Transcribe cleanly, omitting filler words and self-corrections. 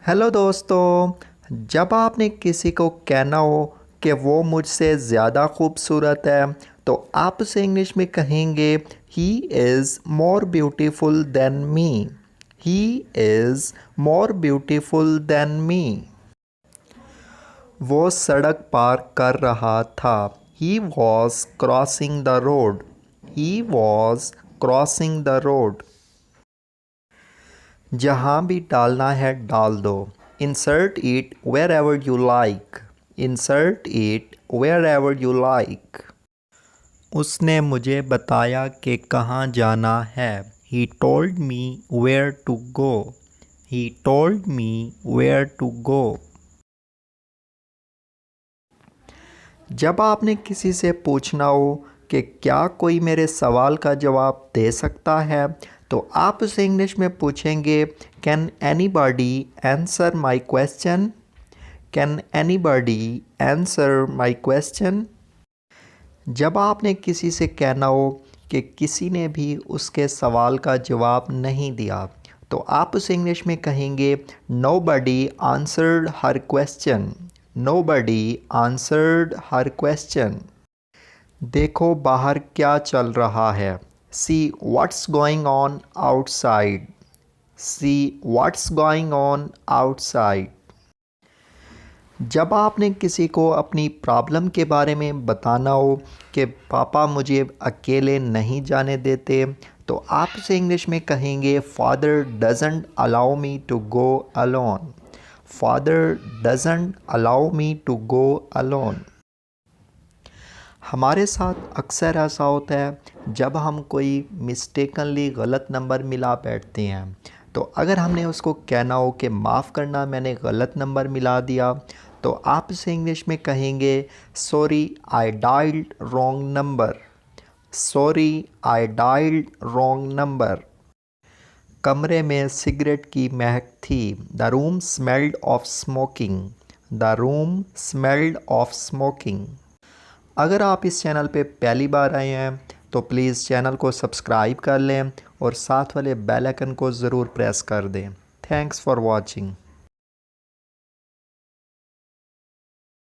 Hello दोस्तों। जब आपने किसी को कहना हो कि वो मुझसे ज़्यादा खूबसूरत है तो आप उसे इंग्लिश में कहेंगे ही is more beautiful than me. He is more beautiful than me. वो सड़क पार कर रहा था। He was crossing the road. He was crossing the road. जहाँ भी डालना है डाल दो। Insert it wherever you like. Insert it wherever you like. उसने मुझे बताया कि कहाँ जाना है। He told me where to go. He told me where to go. जब आपने किसी से पूछना हो कि क्या कोई मेरे सवाल का जवाब दे सकता है तो आप उसे इंग्लिश में पूछेंगे can anybody answer my question. Can anybody answer my question. जब आपने किसी से कहना हो कि किसी ने भी उसके सवाल का जवाब नहीं दिया तो आप उसे इंग्लिश में कहेंगे नोबडी आंसर्ड हर क्वेश्चन। नोबडी आंसर्ड हर क्वेश्चन। देखो बाहर क्या चल रहा है। See what's going on outside. See what's going on outside. जब आपने किसी को अपनी प्रॉब्लम के बारे में बताना हो कि पापा मुझे अकेले नहीं जाने देते तो आप उसे इंग्लिश में कहेंगे father doesn't allow me to go alone. Father doesn't allow me to go alone. हमारे साथ अक्सर ऐसा होता है जब हम कोई मिस्टेकनली गलत नंबर मिला बैठते हैं तो अगर हमने उसको कहना हो कि माफ़ करना मैंने गलत नंबर मिला दिया तो आप इसे इंग्लिश में कहेंगे sorry I dialled wrong number. Sorry I dialled wrong number. कमरे में सिगरेट की महक थी। The room smelled of smoking. The room smelled of smoking. अगर आप इस चैनल पे पहली बार आए हैं तो प्लीज़ चैनल को सब्सक्राइब कर लें और साथ वाले बेल आइकन को ज़रूर प्रेस कर दें। Thanks for watching.